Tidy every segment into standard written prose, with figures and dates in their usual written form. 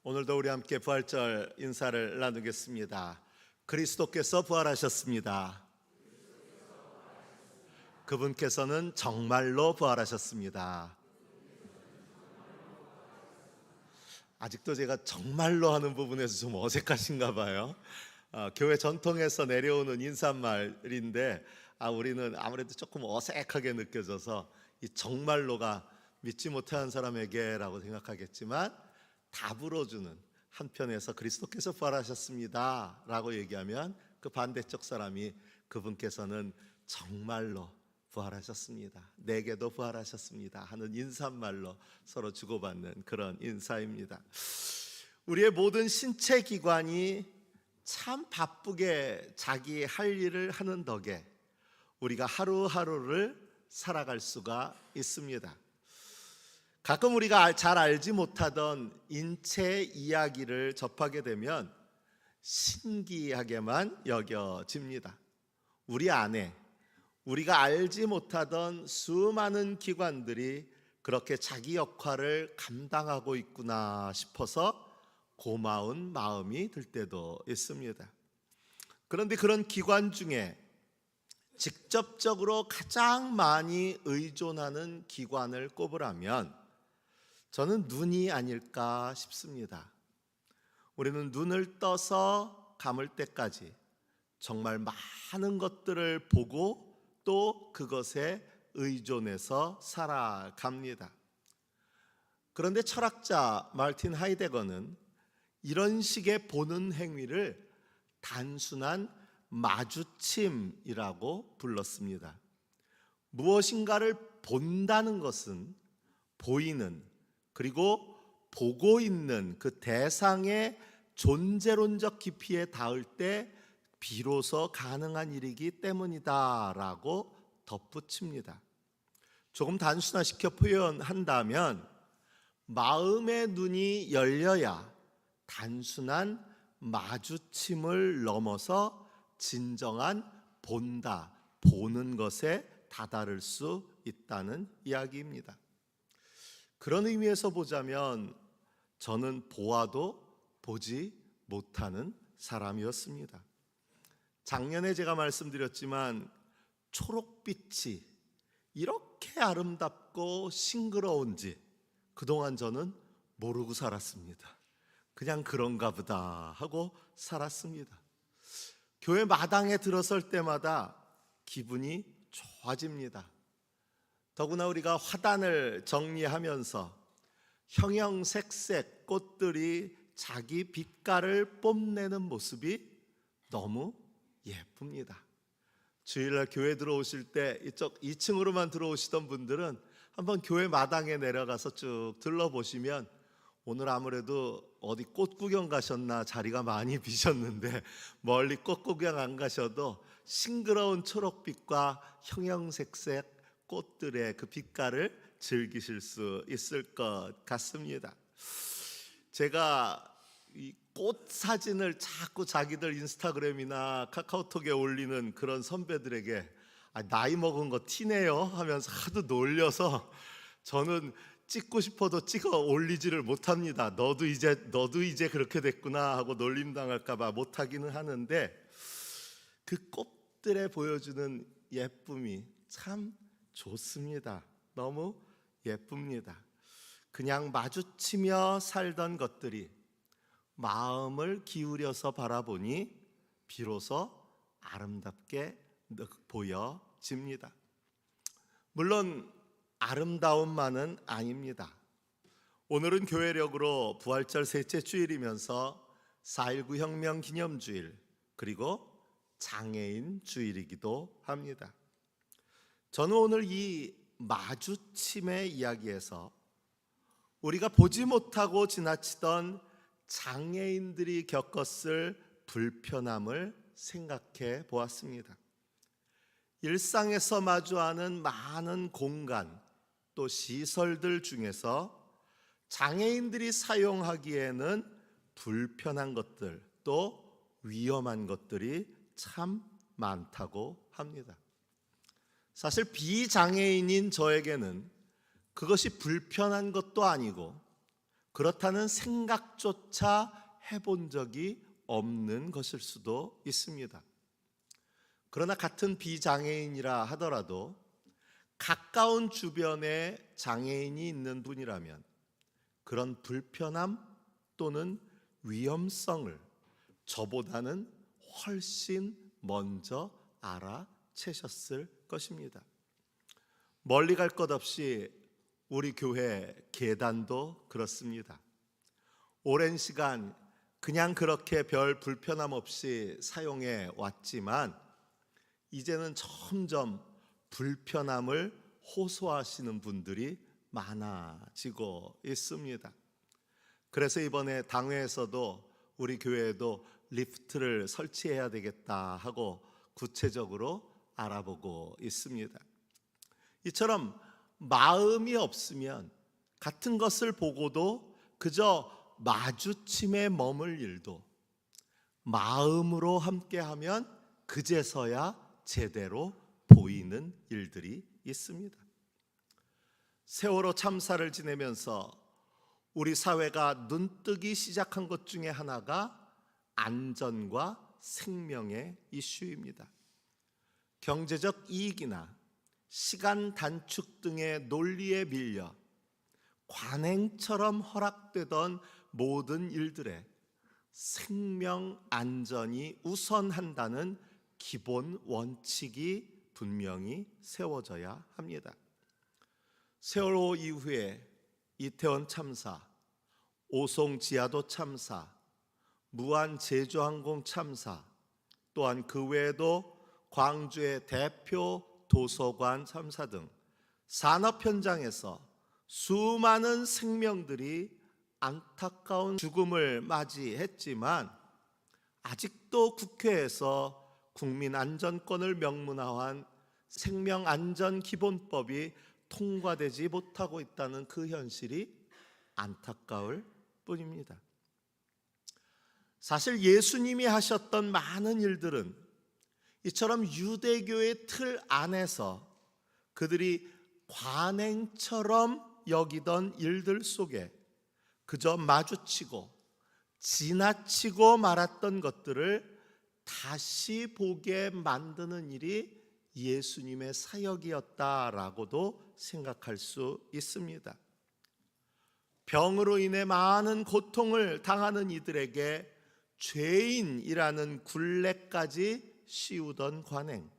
오늘도 우리 함께 부활절 인사를 나누겠습니다. 그리스도께서 부활하셨습니다. 그분께서는 정말로 부활하셨습니다. 아직도 제가 정말로 하는 부분에서 좀 어색하신가 봐요. 교회 전통에서 내려오는 인사말인데 우리는 아무래도 조금 어색하게 느껴져서 이 정말로가 믿지 못하는 사람에게라고 생각하겠지만, 답으로 주는 한편에서 그리스도께서 부활하셨습니다 라고 얘기하면 그 반대쪽 사람이 그분께서는 정말로 부활하셨습니다, 내게도 부활하셨습니다 하는 인사말로 서로 주고받는 그런 인사입니다. 우리의 모든 신체 기관이 참 바쁘게 자기 할 일을 하는 덕에 우리가 하루하루를 살아갈 수가 있습니다. 가끔 우리가 잘 알지 못하던 인체 이야기를 접하게 되면 신기하게만 여겨집니다. 우리 안에 우리가 알지 못하던 수많은 기관들이 그렇게 자기 역할을 감당하고 있구나 싶어서 고마운 마음이 들 때도 있습니다. 그런데 그런 기관 중에 직접적으로 가장 많이 의존하는 기관을 꼽으라면 저는 눈이 아닐까 싶습니다. 우리는 눈을 떠서 감을 때까지 정말 많은 것들을 보고 또 그것에 의존해서 살아갑니다. 그런데 철학자 마르틴 하이데거는 이런 식의 보는 행위를 단순한 마주침이라고 불렀습니다. 무엇인가를 본다는 것은 보이는, 그리고 보고 있는 그 대상의 존재론적 깊이에 닿을 때 비로소 가능한 일이기 때문이다 라고 덧붙입니다. 조금 단순화시켜 표현한다면 마음의 눈이 열려야 단순한 마주침을 넘어서 진정한 본다, 보는 것에 다다를 수 있다는 이야기입니다. 그런 의미에서 보자면 저는 보아도 보지 못하는 사람이었습니다. 작년에 제가 말씀드렸지만 초록빛이 이렇게 아름답고 싱그러운지 그동안 저는 모르고 살았습니다. 그냥 그런가 보다 하고 살았습니다. 교회 마당에 들어설 때마다 기분이 좋아집니다. 더구나 우리가 화단을 정리하면서 형형색색 꽃들이 자기 빛깔을 뽐내는 모습이 너무 예쁩니다. 주일날 교회 들어오실 때 이쪽 2층으로만 들어오시던 분들은 한번 교회 마당에 내려가서 쭉 둘러보시면, 오늘 아무래도 어디 꽃 구경 가셨나 자리가 많이 비셨는데 멀리 꽃 구경 안 가셔도 싱그러운 초록빛과 형형색색 꽃들의 그 빛깔을 즐기실 수 있을 것 같습니다. 제가 이 꽃 사진을 자꾸 자기들 인스타그램이나 카카오톡에 올리는 그런 선배들에게 나이 먹은 거 티네요 하면서 하도 놀려서 저는 찍고 싶어도 찍어 올리지를 못합니다. 너도 이제 그렇게 됐구나 하고 놀림당할까 봐 못하기는 하는데, 그 꽃들에 보여주는 예쁨이 참 좋습니다. 너무 예쁩니다. 그냥 마주치며 살던 것들이 마음을 기울여서 바라보니 비로소 아름답게 보여집니다. 물론 아름다움만은 아닙니다. 오늘은 교회력으로 부활절 셋째 주일이면서 4.19 혁명 기념주일, 그리고 장애인 주일이기도 합니다. 저는 오늘 이 마주침의 이야기에서 우리가 보지 못하고 지나치던 장애인들이 겪었을 불편함을 생각해 보았습니다. 일상에서 마주하는 많은 공간 또 시설들 중에서 장애인들이 사용하기에는 불편한 것들 또 위험한 것들이 참 많다고 합니다. 사실 비장애인인 저에게는 그것이 불편한 것도 아니고 그렇다는 생각조차 해본 적이 없는 것일 수도 있습니다. 그러나 같은 비장애인이라 하더라도 가까운 주변에 장애인이 있는 분이라면 그런 불편함 또는 위험성을 저보다는 훨씬 먼저 알아채셨을 것입니다. 멀리 갈 것 없이 우리 교회 계단도 그렇습니다. 오랜 시간 그냥 그렇게 별 불편함 없이 사용해 왔지만 이제는 점점 불편함을 호소하시는 분들이 많아지고 있습니다. 그래서 이번에 당회에서도 우리 교회에도 리프트를 설치해야 되겠다 하고 구체적으로 알아보고 있습니다. 이처럼 마음이 없으면 같은 것을 보고도 그저 마주침에 머물 일도 마음으로 함께하면 그제서야 제대로 보이는 일들이 있습니다. 세월호 참사를 지내면서 우리 사회가 눈뜨기 시작한 것 중에 하나가 안전과 생명의 이슈입니다. 경제적 이익이나 시간 단축 등의 논리에 밀려 관행처럼 허락되던 모든 일들에 생명 안전이 우선한다는 기본 원칙이 분명히 세워져야 합니다. 세월호 이후에 이태원 참사, 오송 지하도 참사, 무안 제주항공 참사, 또한 그 외에도 광주의 대표 도서관 참사 등 산업 현장에서 수많은 생명들이 안타까운 죽음을 맞이했지만 아직도 국회에서 국민안전권을 명문화한 생명안전기본법이 통과되지 못하고 있다는 그 현실이 안타까울 뿐입니다. 사실 예수님이 하셨던 많은 일들은 이처럼 유대교의 틀 안에서 그들이 관행처럼 여기던 일들 속에 그저 마주치고 지나치고 말았던 것들을 다시 보게 만드는 일이 예수님의 사역이었다라고도 생각할 수 있습니다. 병으로 인해 많은 고통을 당하는 이들에게 죄인이라는 굴레까지 씌우던 관행,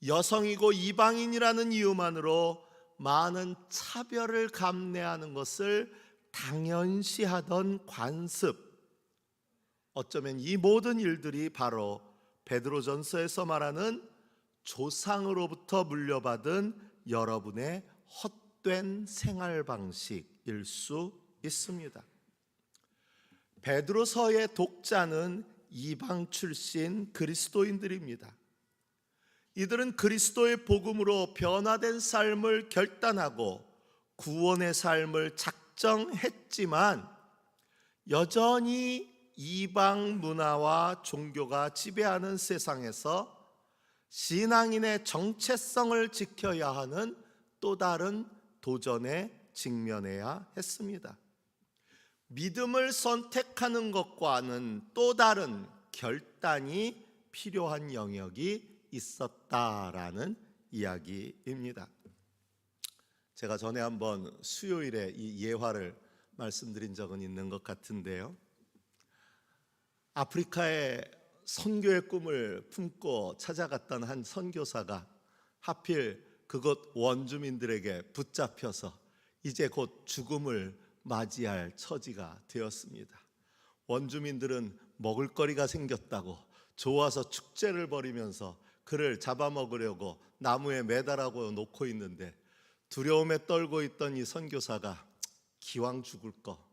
여성이고 이방인이라는 이유만으로 많은 차별을 감내하는 것을 당연시하던 관습, 어쩌면 이 모든 일들이 바로 베드로전서에서 말하는 조상으로부터 물려받은 여러분의 헛된 생활 방식일 수 있습니다. 베드로서의 독자는 이방 출신 그리스도인들입니다. 이들은 그리스도의 복음으로 변화된 삶을 결단하고 구원의 삶을 작정했지만 여전히 이방 문화와 종교가 지배하는 세상에서 신앙인의 정체성을 지켜야 하는 또 다른 도전에 직면해야 했습니다. 믿음을 선택하는 것과는 또 다른 결단이 필요한 영역이 있었다라는 이야기입니다. 제가 전에 한번 수요일에 이 예화를 말씀드린 적은 있는 것 같은데요. 아프리카에 선교의 꿈을 품고 찾아갔던 한 선교사가 하필 그곳 원주민들에게 붙잡혀서 이제 곧 죽음을 맞이할 처지가 되었습니다. 원주민들은 먹을거리가 생겼다고 좋아서 축제를 벌이면서 그를 잡아먹으려고 나무에 매달아고 놓고 있는데 두려움에 떨고 있던 이 선교사가 기왕 죽을 거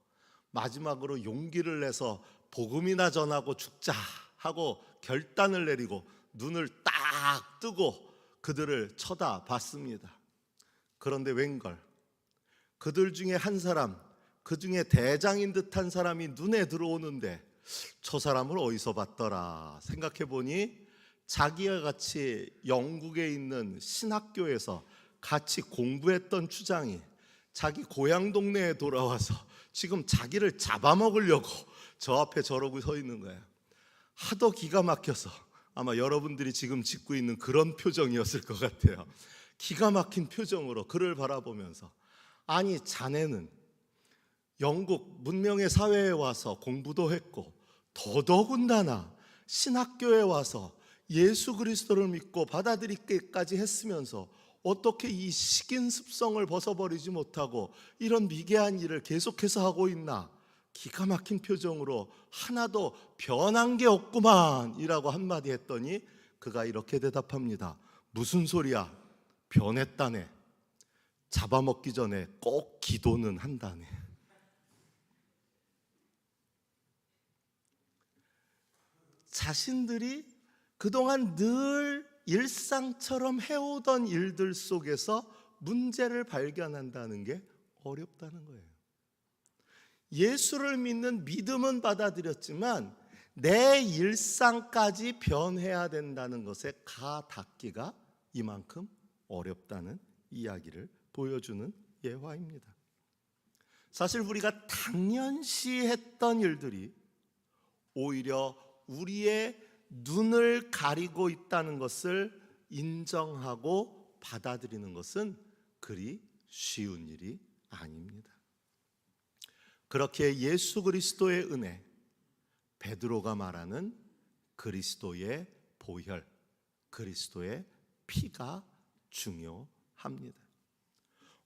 마지막으로 용기를 내서 복음이나 전하고 죽자 하고 결단을 내리고 눈을 딱 뜨고 그들을 쳐다봤습니다. 그런데 웬걸 그들 중에 한 사람, 그 중에 대장인 듯한 사람이 눈에 들어오는데 저 사람을 어디서 봤더라 생각해 보니 자기와 같이 영국에 있는 신학교에서 같이 공부했던 추장이 자기 고향 동네에 돌아와서 지금 자기를 잡아먹으려고 저 앞에 저러고 서 있는 거예요. 하도 기가 막혀서 아마 여러분들이 지금 짓고 있는 그런 표정이었을 것 같아요. 기가 막힌 표정으로 그를 바라보면서, 아니 자네는 영국 문명의 사회에 와서 공부도 했고 더더군다나 신학교에 와서 예수 그리스도를 믿고 받아들이기까지 했으면서 어떻게 이 식인 습성을 벗어버리지 못하고 이런 미개한 일을 계속해서 하고 있나? 기가 막힌 표정으로 하나도 변한 게 없구만 이라고 한마디 했더니 그가 이렇게 대답합니다. 무슨 소리야? 변했다네. 잡아먹기 전에 꼭 기도는 한다네. 자신들이 그동안 늘 일상처럼 해오던 일들 속에서 문제를 발견한다는 게 어렵다는 거예요. 예수를 믿는 믿음은 받아들였지만 내 일상까지 변해야 된다는 것에 가 닿기가 이만큼 어렵다는 이야기를 보여주는 예화입니다. 사실 우리가 당연시 했던 일들이 오히려 우리의 눈을 가리고 있다는 것을 인정하고 받아들이는 것은 그리 쉬운 일이 아닙니다. 그렇게 예수 그리스도의 은혜, 베드로가 말하는 그리스도의 보혈, 그리스도의 피가 중요합니다.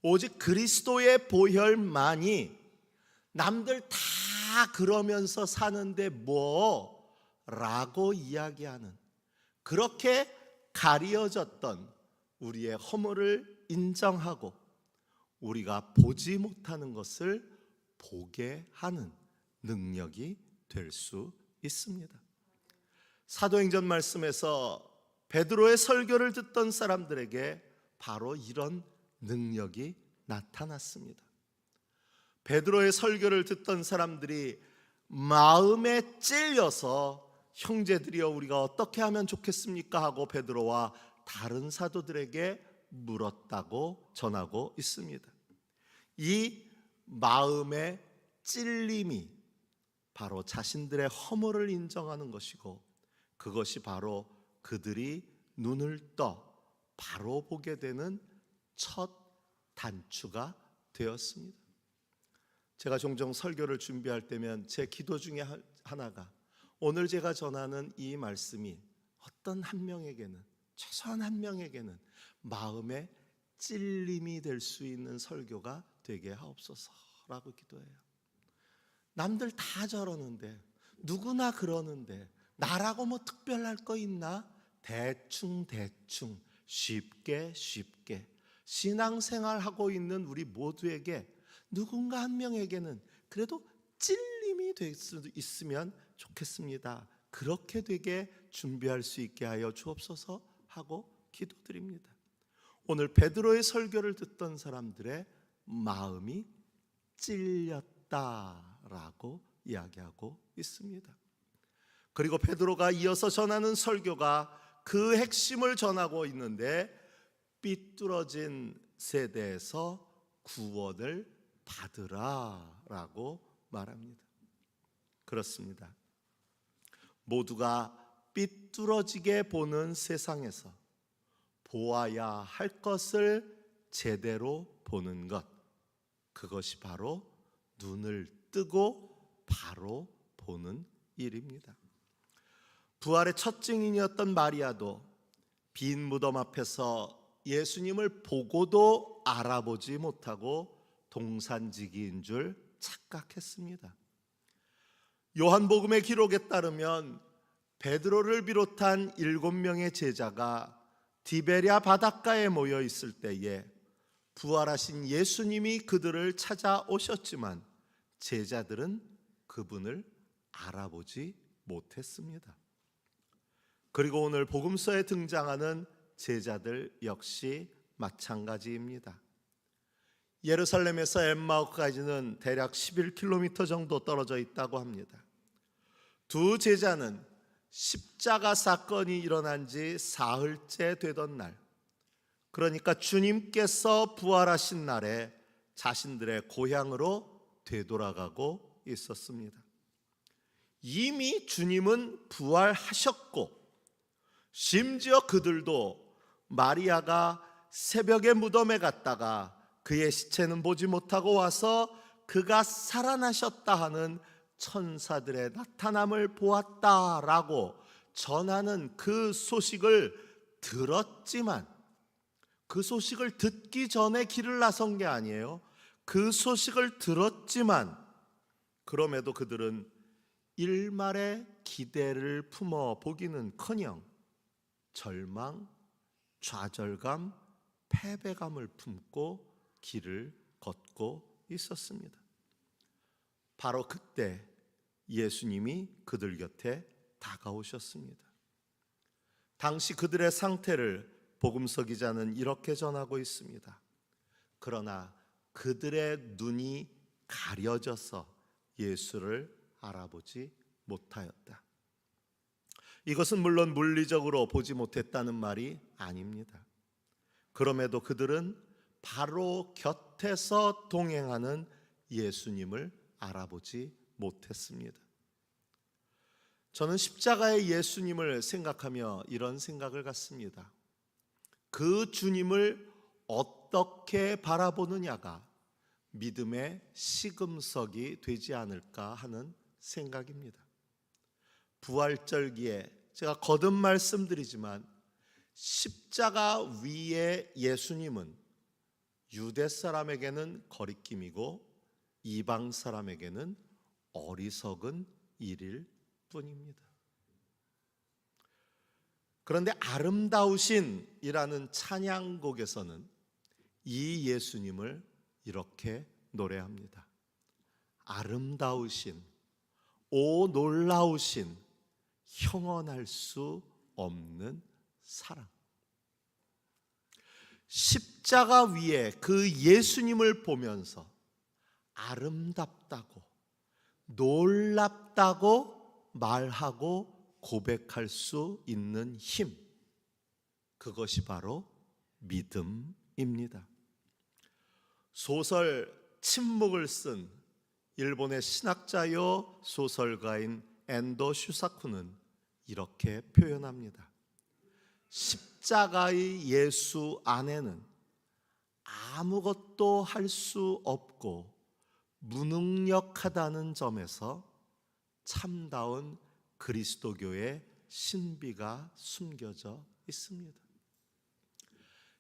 오직 그리스도의 보혈만이 남들 다 그러면서 사는데 라고 이야기하는, 그렇게 가리어졌던 우리의 허물을 인정하고 우리가 보지 못하는 것을 보게 하는 능력이 될 수 있습니다. 사도행전 말씀에서 베드로의 설교를 듣던 사람들에게 바로 이런 능력이 나타났습니다. 베드로의 설교를 듣던 사람들이 마음에 찔려서 형제들이여 우리가 어떻게 하면 좋겠습니까? 하고 베드로와 다른 사도들에게 물었다고 전하고 있습니다. 이 마음의 찔림이 바로 자신들의 허물을 인정하는 것이고, 그것이 바로 그들이 눈을 떠 바로 보게 되는 첫 단추가 되었습니다. 제가 종종 설교를 준비할 때면 제 기도 중에 하나가, 오늘 제가 전하는 이 말씀이 어떤 한 명에게는, 최소한 한 명에게는 마음의 찔림이 될 수 있는 설교가 되게 하옵소서라고 기도해요. 남들 다 저러는데, 누구나 그러는데 나라고 뭐 특별할 거 있나? 대충 쉽게 신앙생활하고 있는 우리 모두에게 누군가 한 명에게는 그래도 찔림이 될 수 있으면 좋겠습니다. 그렇게 되게 준비할 수 있게 하여 주옵소서 하고 기도드립니다. 오늘 베드로의 설교를 듣던 사람들의 마음이 찔렸다라고 이야기하고 있습니다. 그리고 베드로가 이어서 전하는 설교가 그 핵심을 전하고 있는데, 삐뚤어진 세대에서 구원을 받으라라고 말합니다. 그렇습니다. 모두가 삐뚤어지게 보는 세상에서 보아야 할 것을 제대로 보는 것, 그것이 바로 눈을 뜨고 바로 보는 일입니다. 부활의 첫 증인이었던 마리아도 빈 무덤 앞에서 예수님을 보고도 알아보지 못하고 동산지기인 줄 착각했습니다. 요한복음의 기록에 따르면 베드로를 비롯한 7명의 제자가 디베랴 바닷가에 모여 있을 때에 부활하신 예수님이 그들을 찾아오셨지만 제자들은 그분을 알아보지 못했습니다. 그리고 오늘 복음서에 등장하는 제자들 역시 마찬가지입니다. 예루살렘에서 엠마오까지는 대략 11km 정도 떨어져 있다고 합니다. 두 제자는 십자가 사건이 일어난 지 사흘째 되던 날, 그러니까 주님께서 부활하신 날에 자신들의 고향으로 되돌아가고 있었습니다. 이미 주님은 부활하셨고 심지어 그들도 마리아가 새벽에 무덤에 갔다가 그의 시체는 보지 못하고 와서 그가 살아나셨다 하는 천사들의 나타남을 보았다라고 전하는 그 소식을 들었지만, 그 소식을 듣기 전에 길을 나선 게 아니에요. 그 소식을 들었지만 그럼에도 그들은 일말의 기대를 품어 보기는커녕 절망, 좌절감, 패배감을 품고 길을 걷고 있었습니다. 바로 그때 예수님이 그들 곁에 다가오셨습니다. 당시 그들의 상태를 복음서 기자는 이렇게 전하고 있습니다. 그러나 그들의 눈이 가려져서 예수를 알아보지 못하였다. 이것은 물론 물리적으로 보지 못했다는 말이 아닙니다. 그럼에도 그들은 바로 곁에서 동행하는 예수님을 알아보지 못했습니다. 저는 십자가의 예수님을 생각하며 이런 생각을 갖습니다. 그 주님을 어떻게 바라보느냐가 믿음의 시금석이 되지 않을까 하는 생각입니다. 부활절기에 제가 거듭 말씀드리지만 십자가 위의 예수님은 유대 사람에게는 거리낌이고 이방 사람에게는 어리석은 일일 뿐입니다. 그런데 아름다우신이라는 찬양곡에서는 이 예수님을 이렇게 노래합니다. 아름다우신, 오 놀라우신, 형언할 수 없는 사랑. 십자가 위에 그 예수님을 보면서 아름답다고 놀랍다고 말하고 고백할 수 있는 힘, 그것이 바로 믿음입니다. 소설 침묵을 쓴 일본의 신학자요 소설가인 엔도 슈사쿠는 이렇게 표현합니다. 십자가의 예수 안에는 아무것도 할 수 없고 무능력하다는 점에서 참다운 그리스도교의 신비가 숨겨져 있습니다.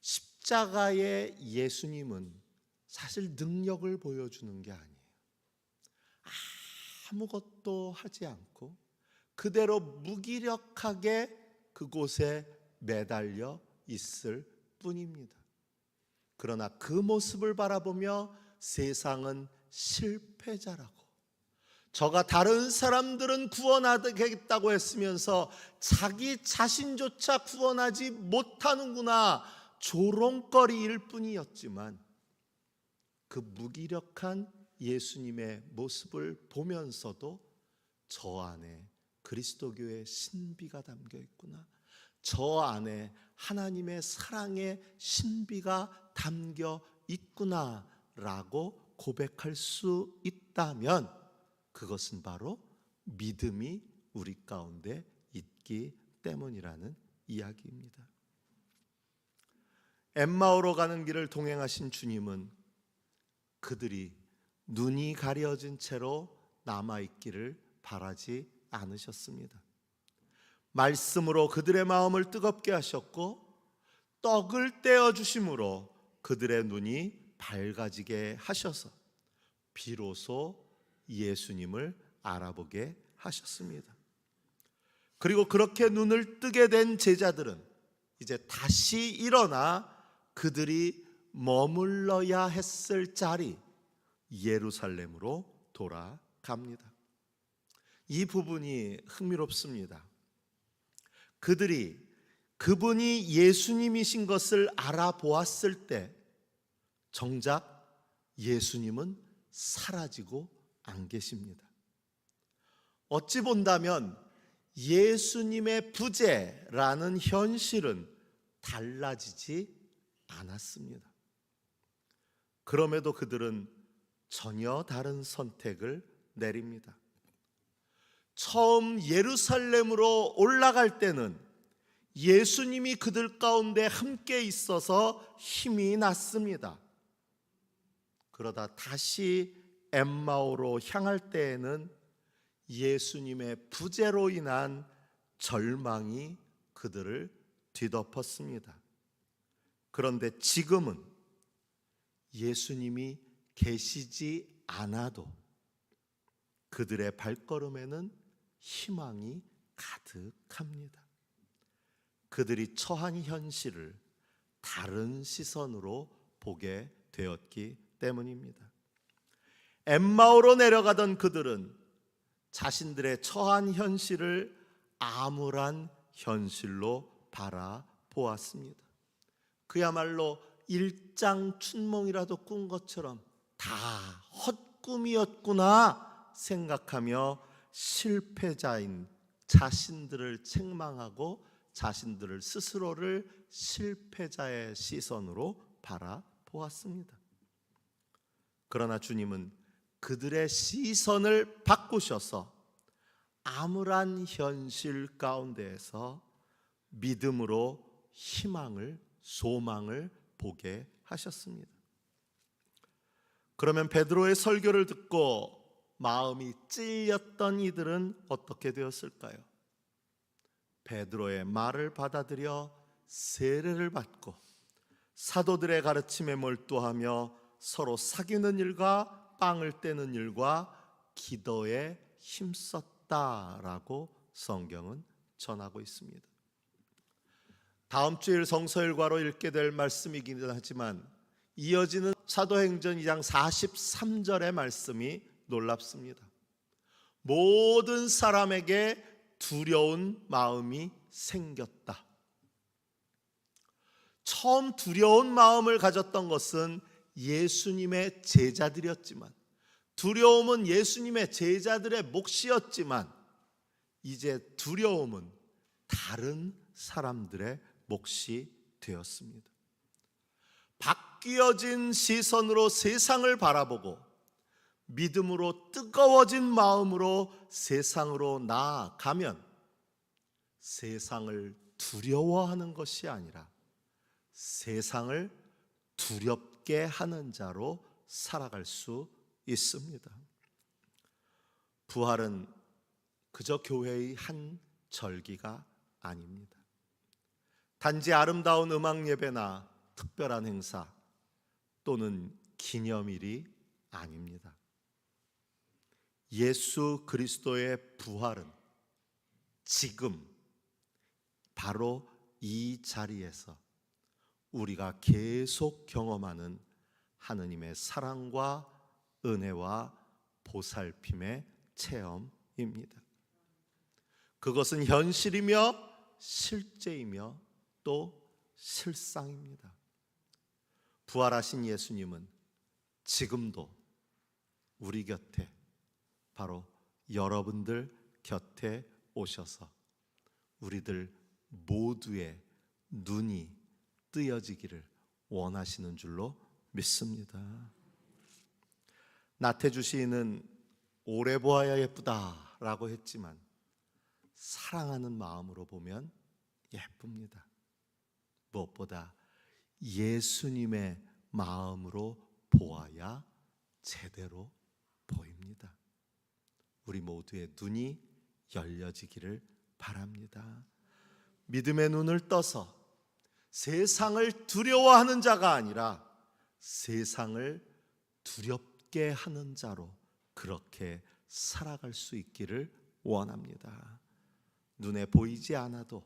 십자가의 예수님은 사실 능력을 보여주는 게 아니에요. 아무것도 하지 않고 그대로 무기력하게 그곳에 매달려 있을 뿐입니다. 그러나 그 모습을 바라보며 세상은 실패자라고, 저가 다른 사람들은 구원하겠다고 했으면서 자기 자신조차 구원하지 못하는구나 조롱거리일 뿐이었지만, 그 무기력한 예수님의 모습을 보면서도 저 안에 그리스도교의 신비가 담겨 있구나, 저 안에 하나님의 사랑의 신비가 담겨 있구나 라고 고백할 수 있다면 그것은 바로 믿음이 우리 가운데 있기 때문이라는 이야기입니다. 엠마오로 가는 길을 동행하신 주님은 그들이 눈이 가려진 채로 남아있기를 바라지 않으셨습니다. 말씀으로 그들의 마음을 뜨겁게 하셨고 떡을 떼어 주심으로 그들의 눈이 밝아지게 하셔서 비로소 예수님을 알아보게 하셨습니다. 그리고 그렇게 눈을 뜨게 된 제자들은 이제 다시 일어나 그들이 머물러야 했을 자리 예루살렘으로 돌아갑니다. 이 부분이 흥미롭습니다. 그분이 예수님이신 것을 알아보았을 때 정작 예수님은 사라지고 안 계십니다. 어찌 본다면 예수님의 부재라는 현실은 달라지지 않았습니다. 그럼에도 그들은 전혀 다른 선택을 내립니다. 처음 예루살렘으로 올라갈 때는 예수님이 그들 가운데 함께 있어서 힘이 났습니다. 그러다 다시 엠마오로 향할 때에는 예수님의 부재로 인한 절망이 그들을 뒤덮었습니다. 그런데 지금은 예수님이 계시지 않아도 그들의 발걸음에는 희망이 가득합니다. 그들이 처한 현실을 다른 시선으로 보게 되었기 때문입니다. 엠마오로 내려가던 그들은 자신들의 처한 현실을 암울한 현실로 바라보았습니다. 그야말로 일장춘몽이라도 꾼 것처럼 다 헛꿈이었구나 생각하며 실패자인 자신들을 책망하고 자신들을 스스로를 실패자의 시선으로 바라보았습니다. 그러나 주님은 그들의 시선을 바꾸셔서 암울한 현실 가운데에서 믿음으로 희망을, 소망을 보게 하셨습니다. 그러면 베드로의 설교를 듣고 마음이 찔렸던 이들은 어떻게 되었을까요? 베드로의 말을 받아들여 세례를 받고 사도들의 가르침에 몰두하며 서로 사귀는 일과 빵을 떼는 일과 기도에 힘썼다라고 성경은 전하고 있습니다. 다음 주일 성서일과로 읽게 될 말씀이긴 하지만 이어지는 사도행전 2장 43절의 말씀이 놀랍습니다. 모든 사람에게 두려운 마음이 생겼다. 처음 두려운 마음을 가졌던 것은 예수님의 제자들이었지만, 두려움은 예수님의 제자들의 몫이었지만, 이제 두려움은 다른 사람들의 몫이 되었습니다. 바뀌어진 시선으로 세상을 바라보고 믿음으로 뜨거워진 마음으로 세상으로 나아가면 세상을 두려워하는 것이 아니라 세상을 두렵게 하는 자로 살아갈 수 있습니다. 부활은 그저 교회의 한 절기가 아닙니다. 단지 아름다운 음악 예배나 특별한 행사 또는 기념일이 아닙니다. 예수 그리스도의 부활은 지금 바로 이 자리에서 우리가 계속 경험하는 하느님의 사랑과 은혜와 보살핌의 체험입니다. 그것은 현실이며 실제이며 또 실상입니다. 부활하신 예수님은 지금도 우리 곁에, 바로 여러분들 곁에 오셔서 우리들 모두의 눈이 뜨여지기를 원하시는 줄로 믿습니다. 나태주 시인은 오래 보아야 예쁘다라고 했지만 사랑하는 마음으로 보면 예쁩니다. 무엇보다 예수님의 마음으로 보아야 제대로 보입니다. 우리 모두의 눈이 열려지기를 바랍니다. 믿음의 눈을 떠서 세상을 두려워하는 자가 아니라 세상을 두렵게 하는 자로 그렇게 살아갈 수 있기를 원합니다. 눈에 보이지 않아도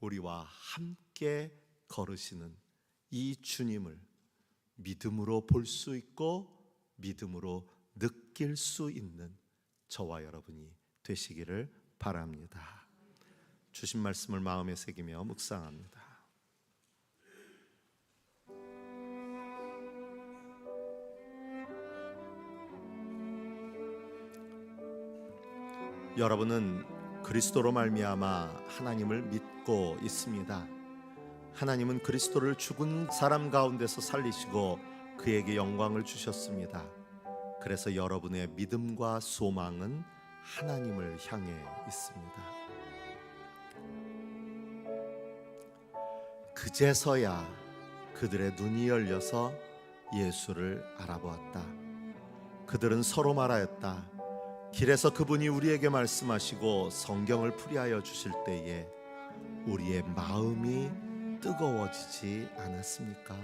우리와 함께 걸으시는 이 주님을 믿음으로 볼 수 있고 믿음으로 느낄 수 있는 저와 여러분이 되시기를 바랍니다. 주신 말씀을 마음에 새기며 묵상합니다. 여러분은 그리스도로 말미암아 하나님을 믿고 있습니다. 하나님은 그리스도를 죽은 사람 가운데서 살리시고 그에게 영광을 주셨습니다. 그래서 여러분의 믿음과 소망은 하나님을 향해 있습니다. 그제서야 그들의 눈이 열려서 예수를 알아보았다. 그들은 서로 말하였다. 길에서 그분이 우리에게 말씀하시고 성경을 풀이하여 주실 때에 우리의 마음이 뜨거워지지 않았습니까?